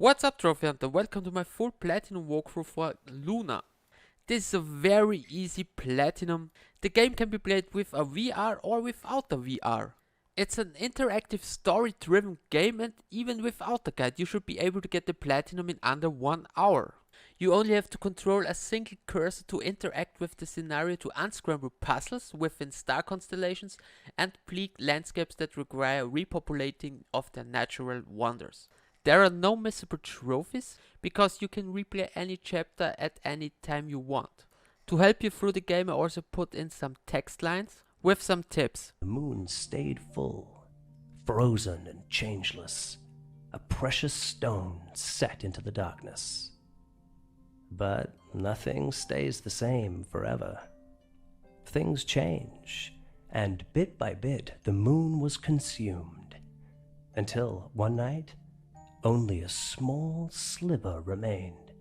What's up, Trophy Hunter? Welcome to my full platinum walkthrough for Luna. This is a very easy platinum. The game can be played with a VR or without a VR. It's an interactive story-driven game, and even without the guide you should be able to get the platinum in under 1 hour. You only have to control a single cursor to interact with the scenario to unscramble puzzles within star constellations and bleak landscapes that require repopulating of their natural wonders. There are no missable trophies, because you can replay any chapter at any time you want. To help you through the game, I also put in some text lines with some tips. The moon stayed full, frozen and changeless, a precious stone set into the darkness. But nothing stays the same forever. Things change, and bit by bit the moon was consumed, until one night only a small sliver remained.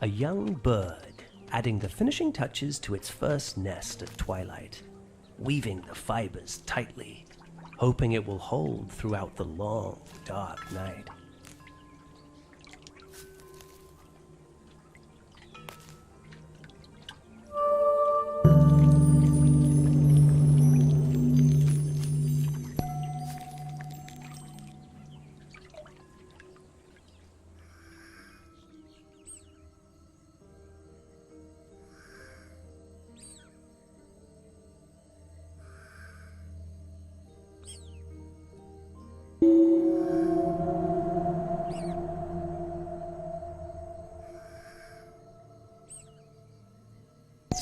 A young bird, adding the finishing touches to its first nest at twilight, weaving the fibers tightly, hoping it will hold throughout the long, dark night.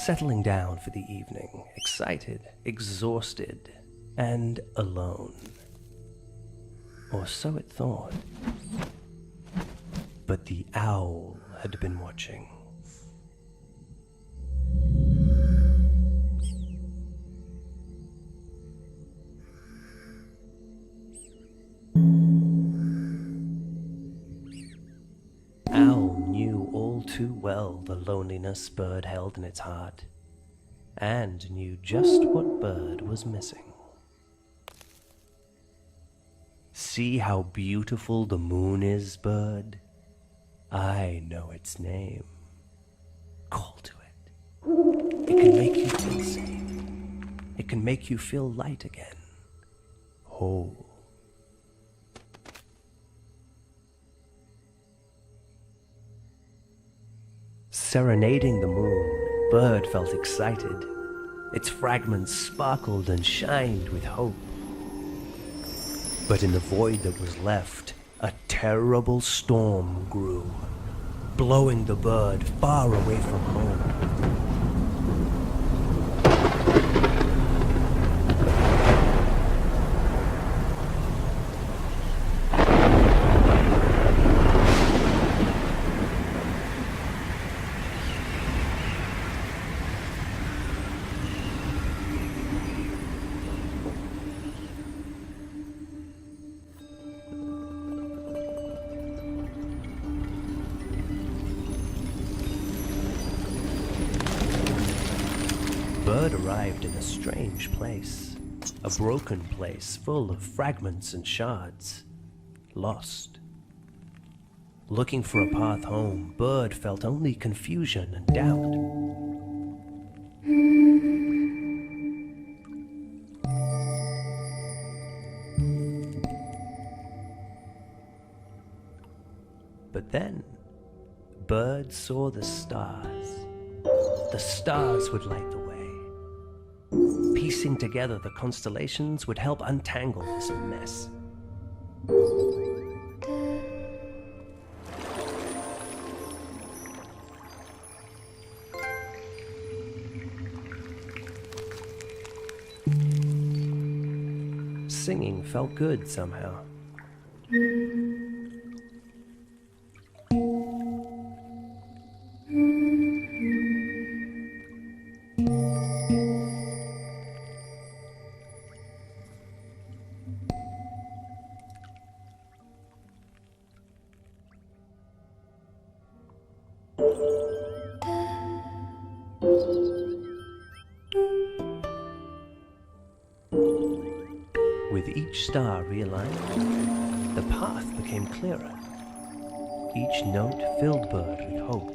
Settling down for the evening, excited, exhausted, and alone. Or so it thought. But the owl had been watching. Owl knew all too well the loneliness bird held in its heart, and knew just what bird was missing. See how beautiful the moon is, bird? I know its name. Call to it. It can make you feel safe. It can make you feel light again, whole. Serenading the moon, bird felt excited. Its fragments sparkled and shined with hope. But in the void that was left, a terrible storm grew, blowing the bird far away from home. Bird arrived in a strange place, a broken place full of fragments and shards, lost. Looking for a path home, Bird felt only confusion and doubt. But then, Bird saw the stars. The stars would light the way. Piecing together the constellations would help untangle this mess. Singing felt good somehow. With each star realigned, the path became clearer. Each note filled Bird with hope.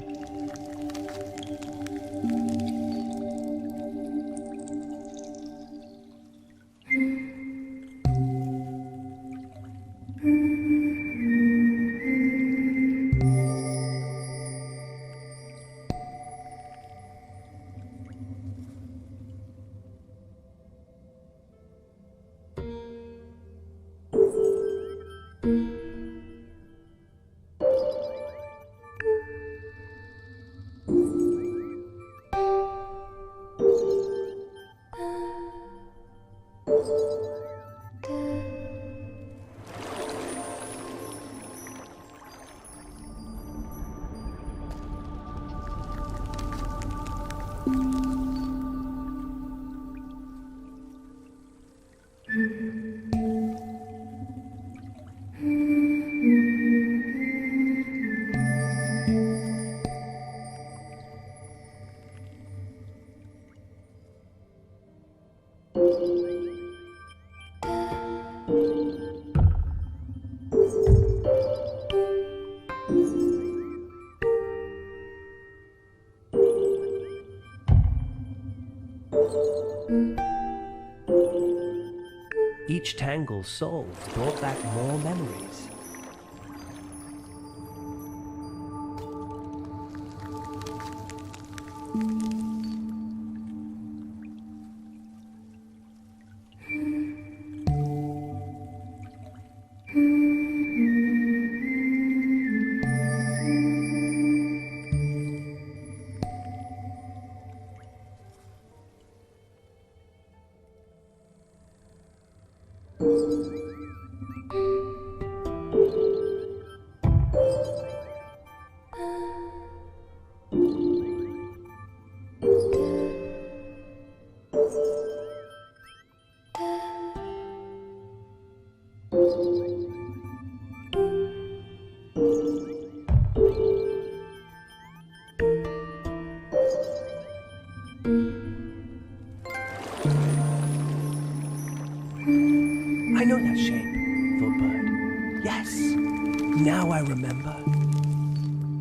Each tangle solved brought back more memories. I know that shape, thought Bird. Yes, now I remember.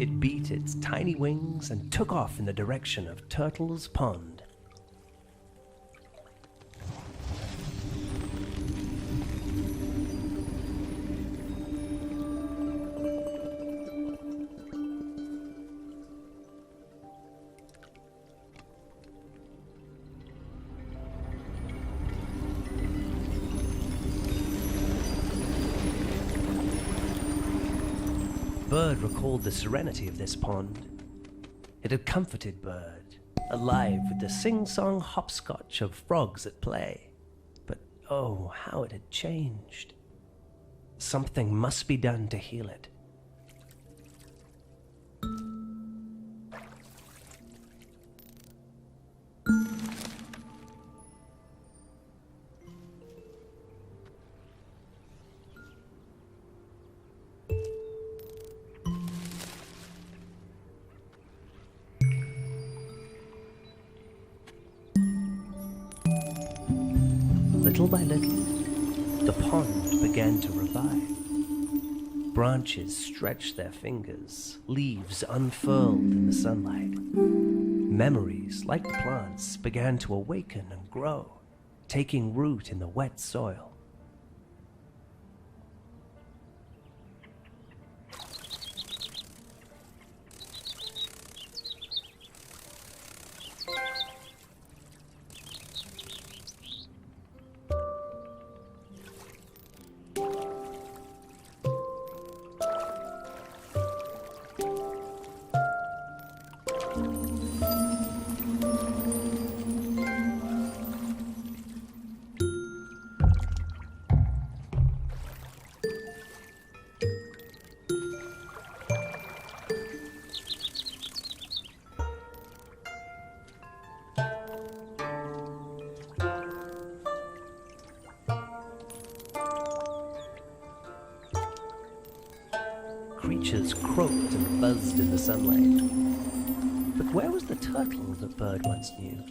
It beat its tiny wings and took off in the direction of Turtle's Pond. Bird recalled the serenity of this pond. It had comforted Bird, alive with the sing-song hopscotch of frogs at play. But oh, how it had changed. Something must be done to heal it. Little by little, the pond began to revive. Branches stretched their fingers, leaves unfurled in the sunlight. Memories, like the plants, began to awaken and grow, taking root in the wet soil. Creatures croaked and buzzed in the sunlight. But Where was the turtle that Bird once knew?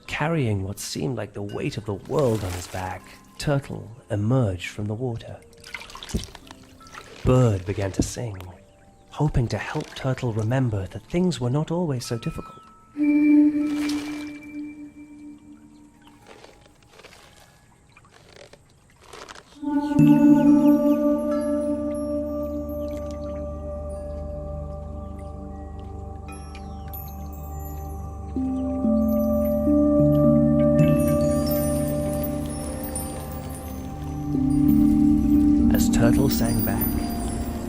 Carrying what seemed like the weight of the world on his back, Turtle emerged from the water. Bird began to sing, hoping to help Turtle remember that things were not always so difficult. As Turtle sang back,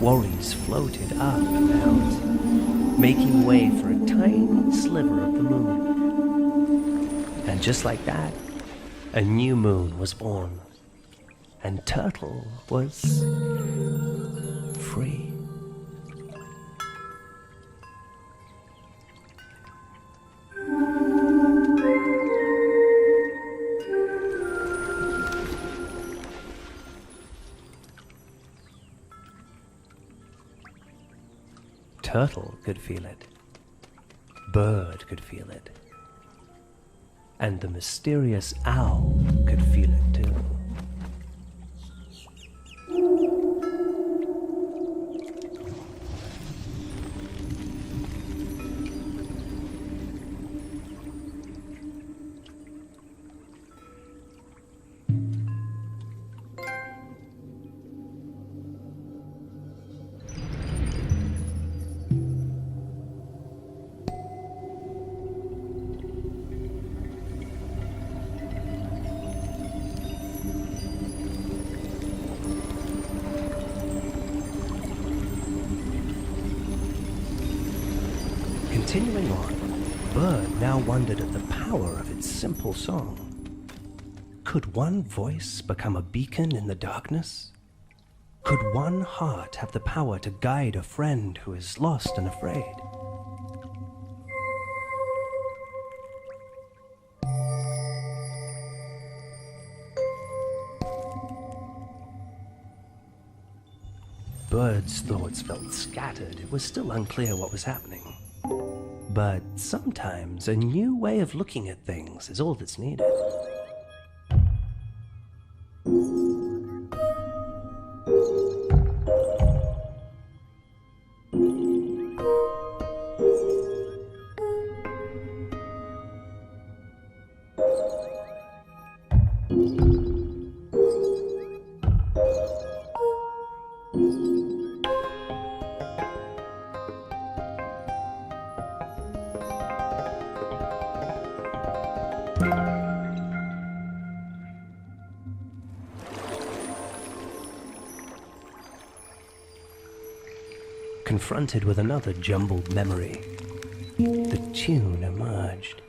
worries floated up and out, making way for a tiny sliver of the moon. And just like that, a new moon was born, and Turtle was free. Turtle could feel it. Bird could feel it. And the mysterious owl could feel it too. Continuing on, Bird now wondered at the power of its simple song. Could one voice become a beacon in the darkness? Could one heart have the power to guide a friend who is lost and afraid? Bird's thoughts felt scattered. It was still unclear what was happening. But sometimes a new way of looking at things is all that's needed. Confronted with another jumbled memory, the tune emerged.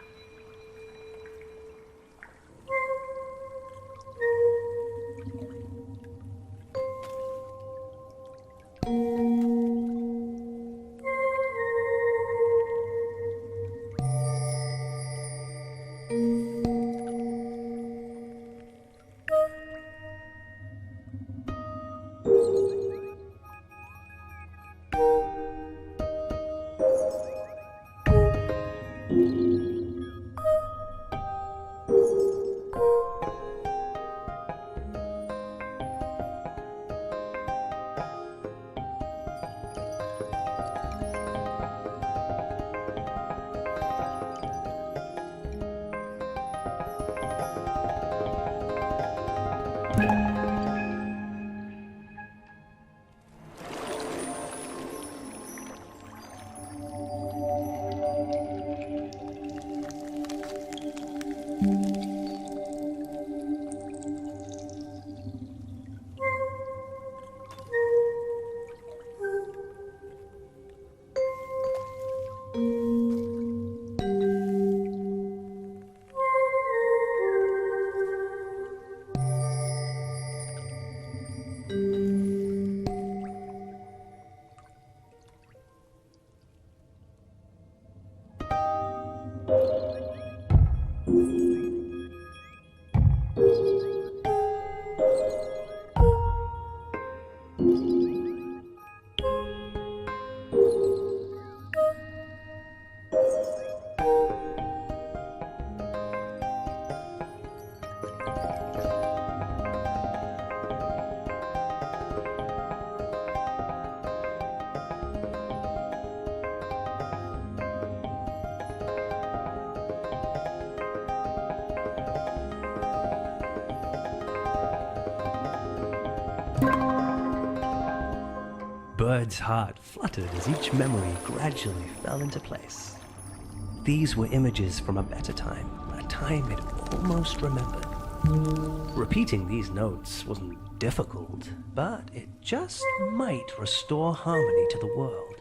Bird's heart fluttered as each memory gradually fell into place. These were images from a better time, a time it almost remembered. Repeating these notes wasn't difficult, but it just might restore harmony to the world.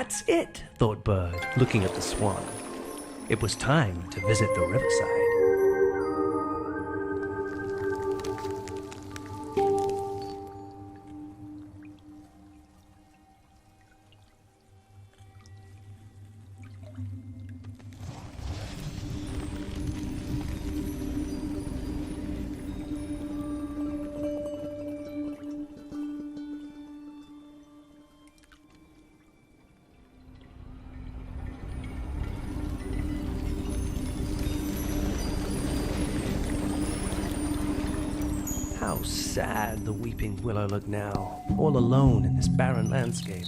That's it, thought Bird, looking at the swan. It was time to visit the riverside. How sad the weeping willow looked now, all alone in this barren landscape.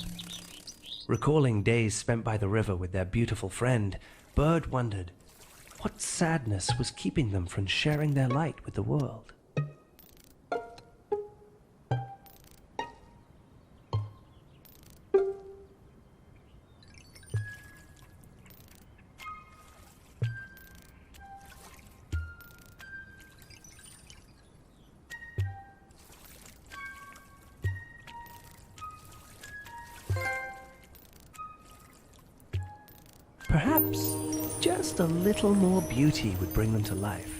Recalling days spent by the river with their beautiful friend, Bird wondered what sadness was keeping them from sharing their light with the world. Perhaps just a little more beauty would bring them to life.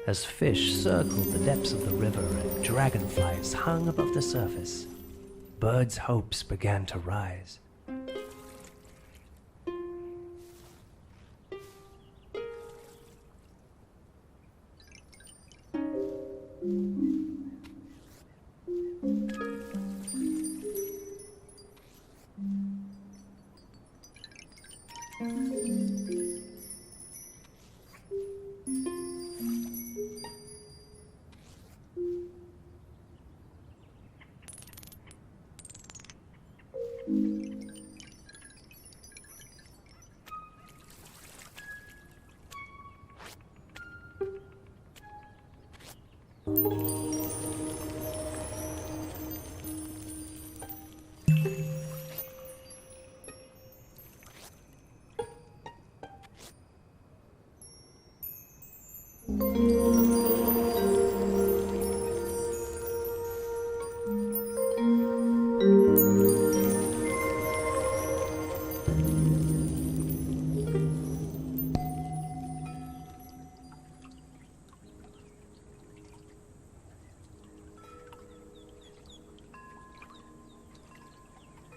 As fish circled the depths of the river and dragonflies hung above the surface, Bird's hopes began to rise.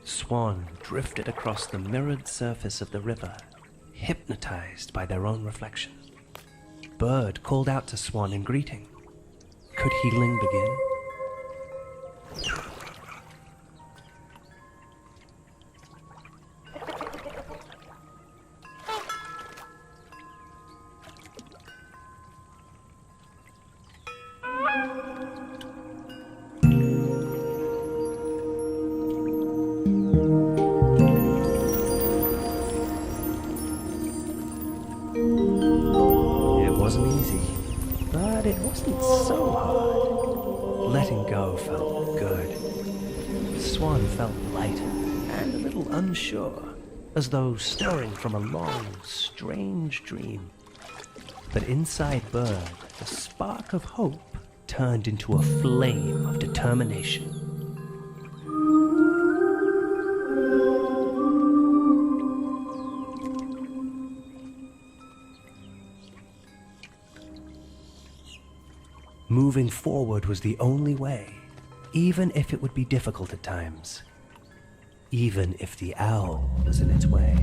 Swan drifted across the mirrored surface of the river, hypnotized by their own reflection. Bird called out to Swan in greeting. Could healing begin? swan felt lighter and a little unsure, as though stirring from a long, strange dream. But inside Bird, the spark of hope turned into a flame of determination. Moving forward was the only way, even if it would be difficult at times. Even if the owl was in its way.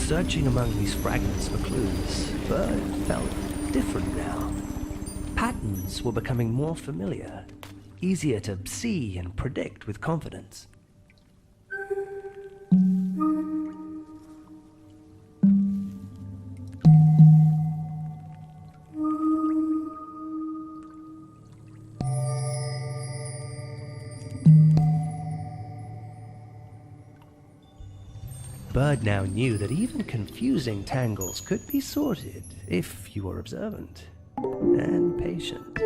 Searching among these fragments for clues, Bird felt different now. Patterns were becoming more familiar, easier to see and predict with confidence. Bird now knew that even confusing tangles could be sorted if you were observant and patient.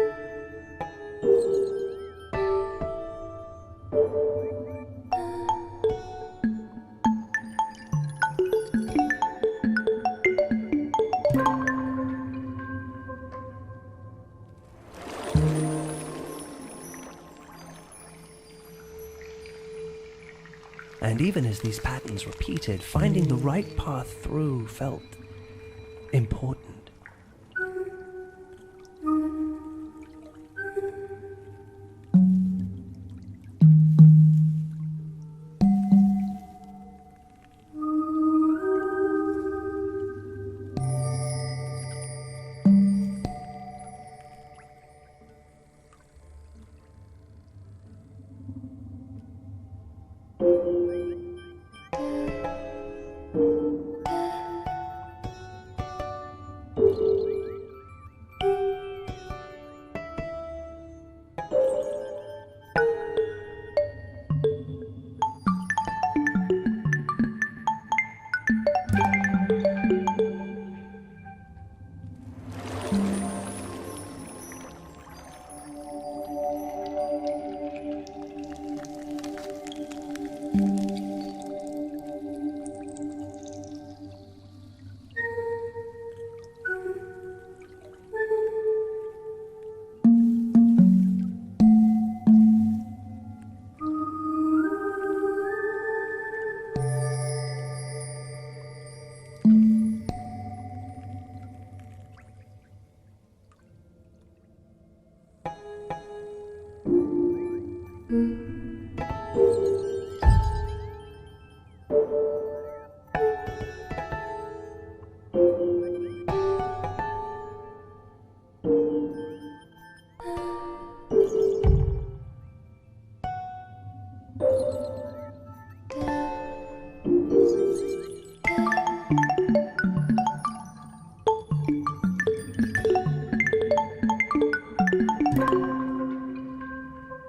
And even as these patterns repeated, finding the right path through felt important.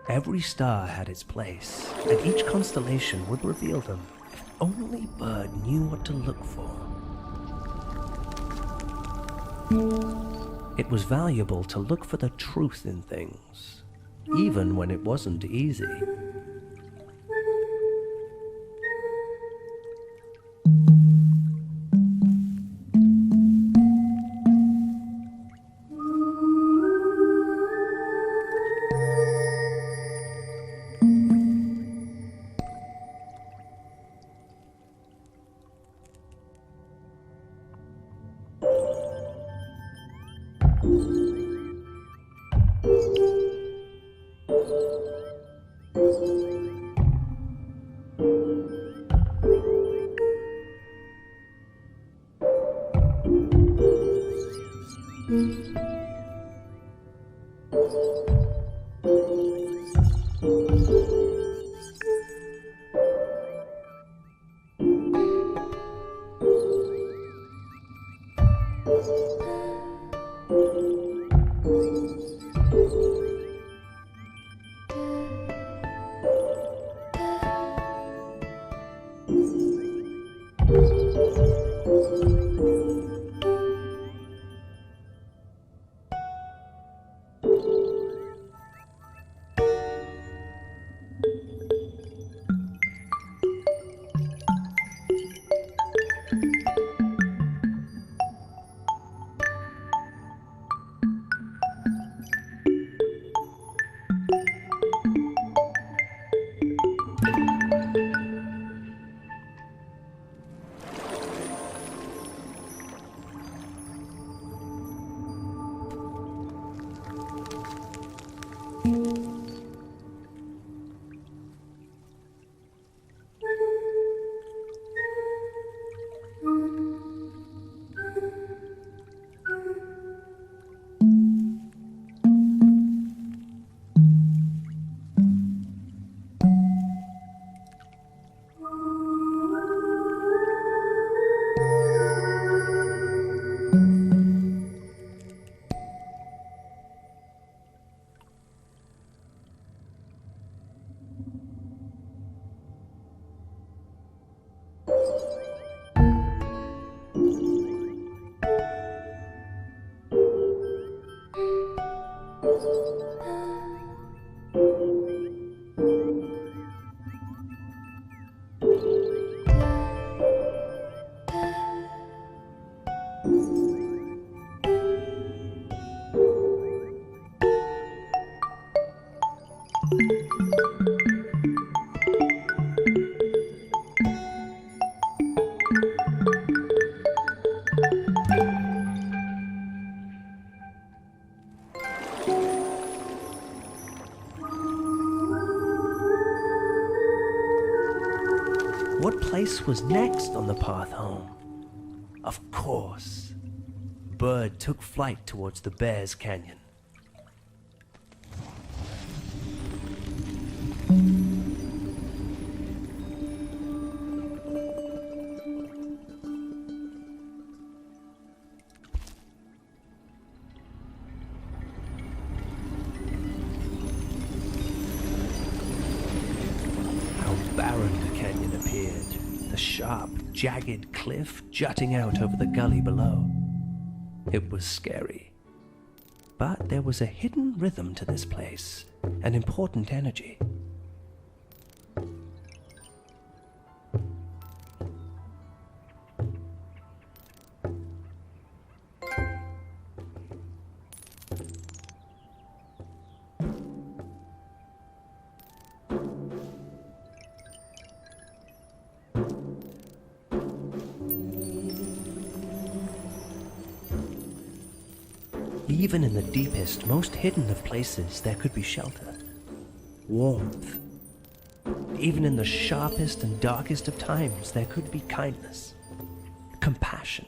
Every star had its place, and each constellation would reveal them if only Bird knew what to look for. It was valuable to look for the truth in things, even when it wasn't easy. What place was next on the path home? Of course. Bird took flight towards the Bears Canyon. How barren the canyon appeared, the sharp, jagged cliff jutting out over the gully below. It was scary. But there was a hidden rhythm to this place, an important energy. Even in the deepest, most hidden of places, there could be shelter, warmth. Even in the sharpest and darkest of times, there could be kindness, compassion.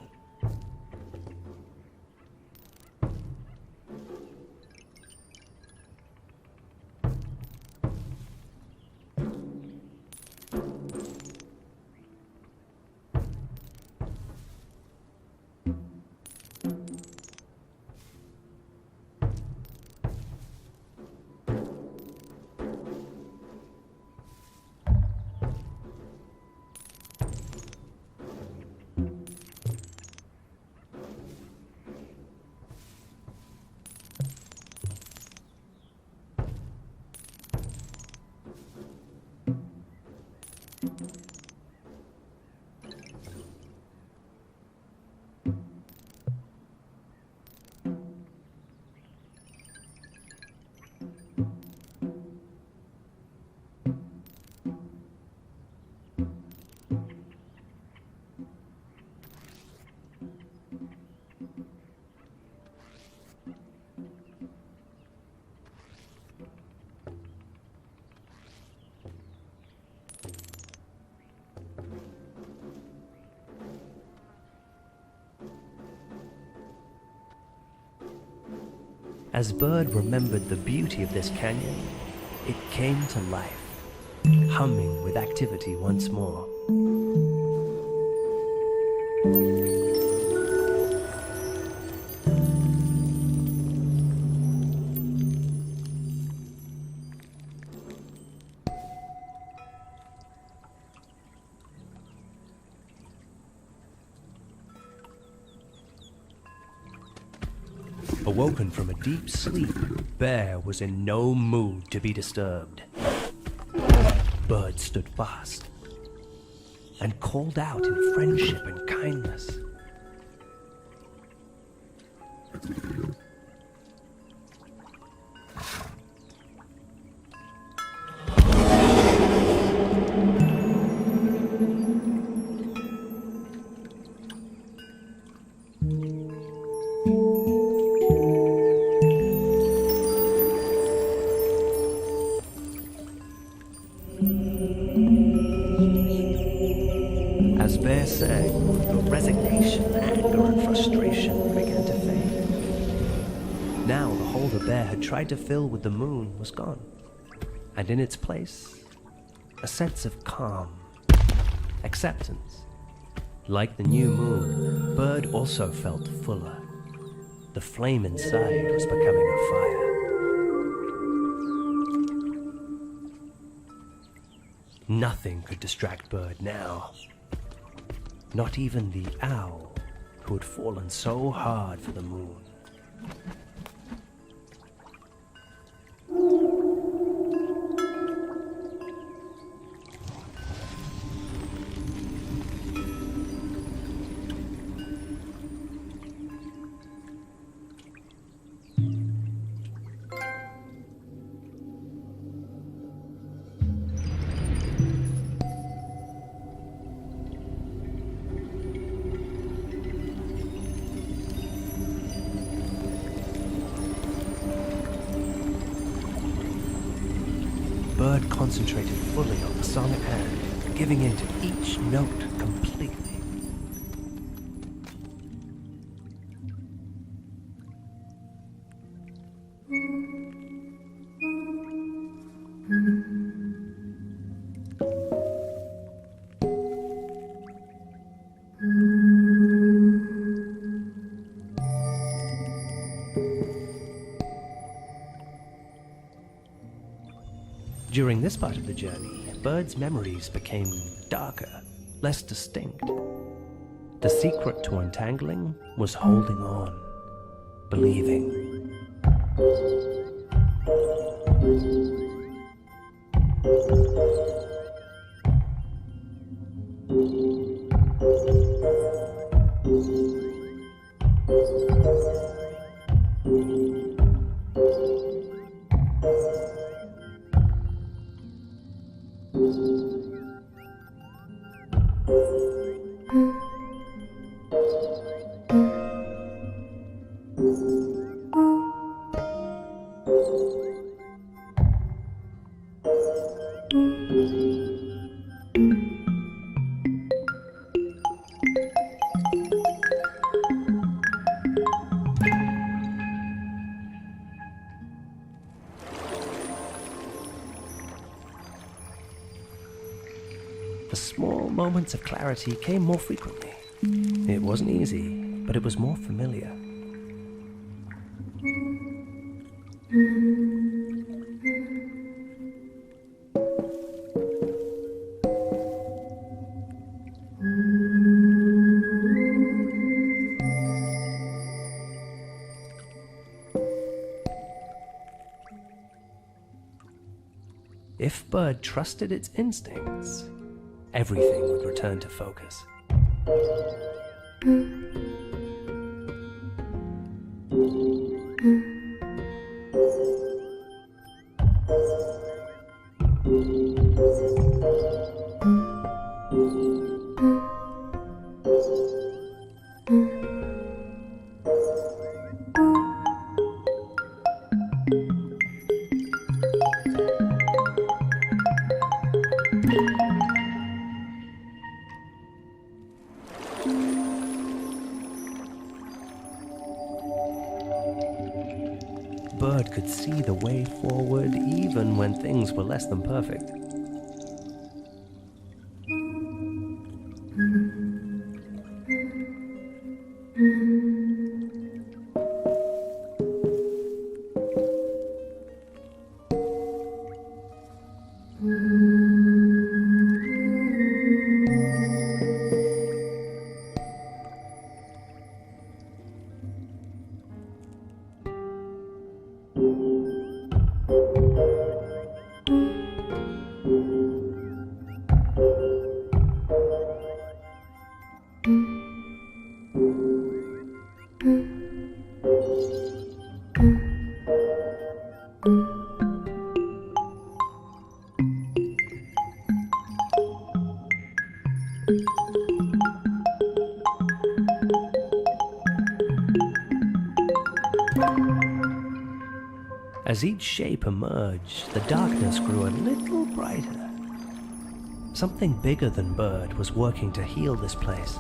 As Bird remembered the beauty of this canyon, it came to life, humming with activity once more. Awoken from a deep sleep, Bear was in no mood to be disturbed. Bird stood fast and called out in friendship and kindness. As Bear sang, the resignation, anger, and frustration began to fade. Now the hole the bear had tried to fill with the moon was gone, and in its place, a sense of calm, acceptance. Like the new moon, Bird also felt fuller. The flame inside was becoming a fire. Nothing could distract Bird now. Not even the owl who had fallen so hard for the moon. Bird concentrated fully on the song at hand, giving in to each note completely. During this part of the journey, Bird's memories became darker, less distinct. The secret to untangling was holding on, believing. The small moments of clarity came more frequently. It wasn't easy, but it was more familiar. If Bird trusted its instincts, everything would return to focus. could see the way forward even when things were less than perfect. As each shape emerged, the darkness grew a little brighter. Something bigger than Bird was working to heal this place.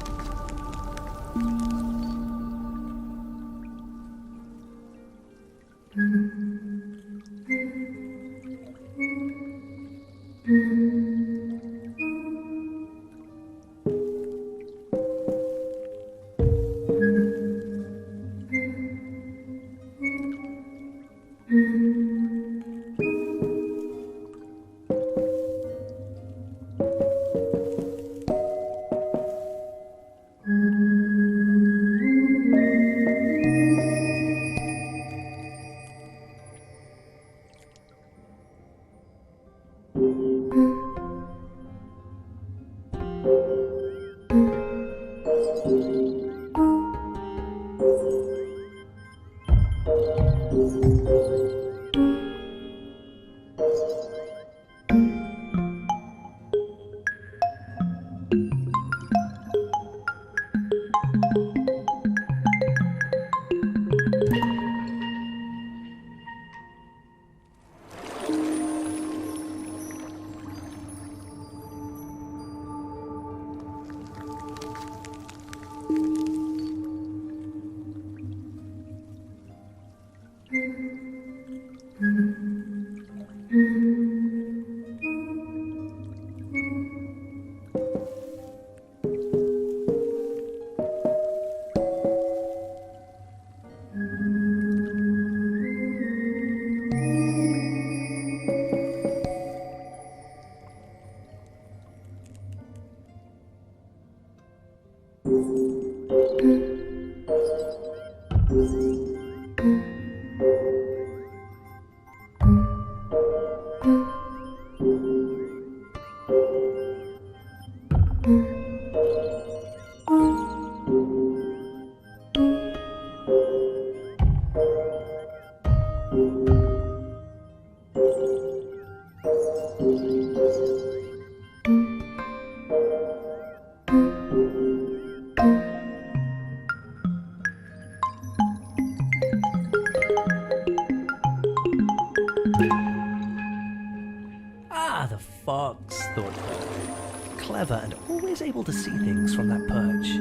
The fox, thought Bird. Clever and always able to see things from that perch.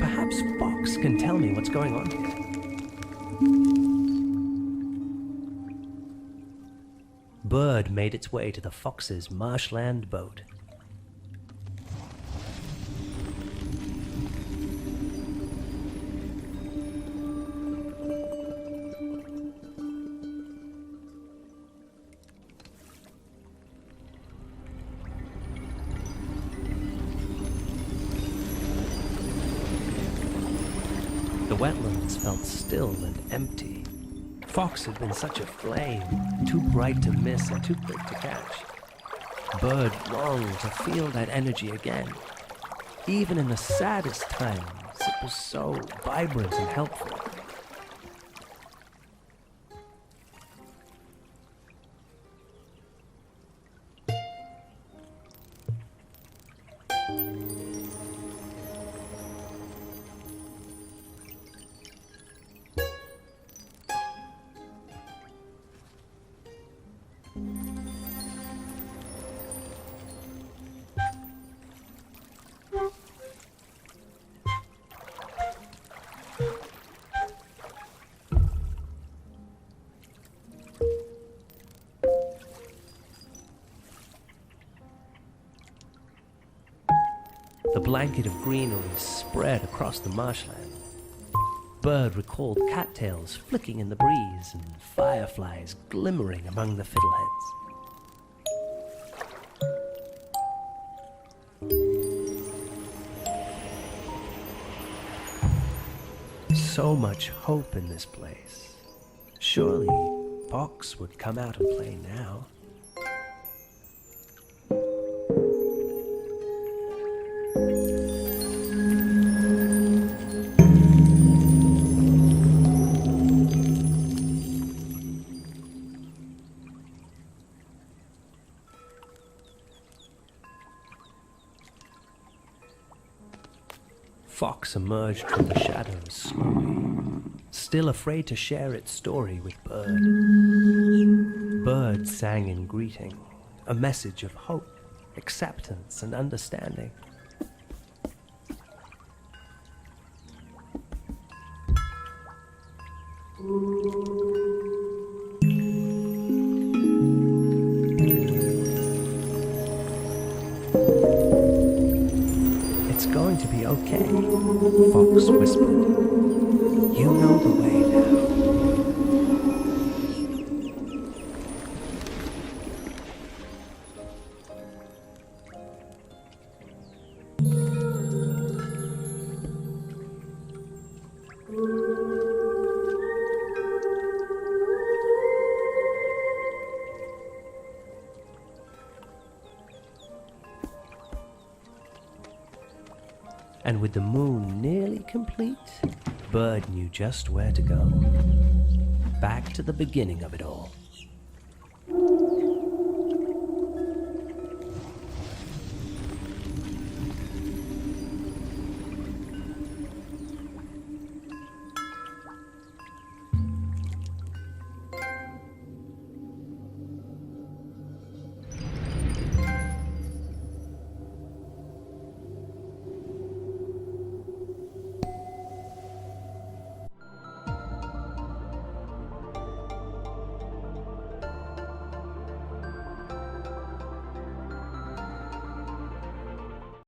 Perhaps Fox can tell me what's going on here. Bird made its way to the fox's marshland boat. The wetlands felt still and empty. Fox had been such a flame, too bright to miss and too quick to catch. Bird longed to feel that energy again. Even in the saddest times, it was so vibrant and helpful. The blanket of greenery spread across the marshland. Bird recalled cattails flicking in the breeze and fireflies glimmering among the fiddleheads. So much hope in this place. Surely Fox would come out and play now. Fox emerged from the shadows slowly, still afraid to share its story with Bird. Bird sang in greeting, a message of hope, acceptance, and understanding. It's going to be okay, Fox whispered. You know the way now. And with the moon nearly complete, Bird knew just where to go. Back to the beginning of it all.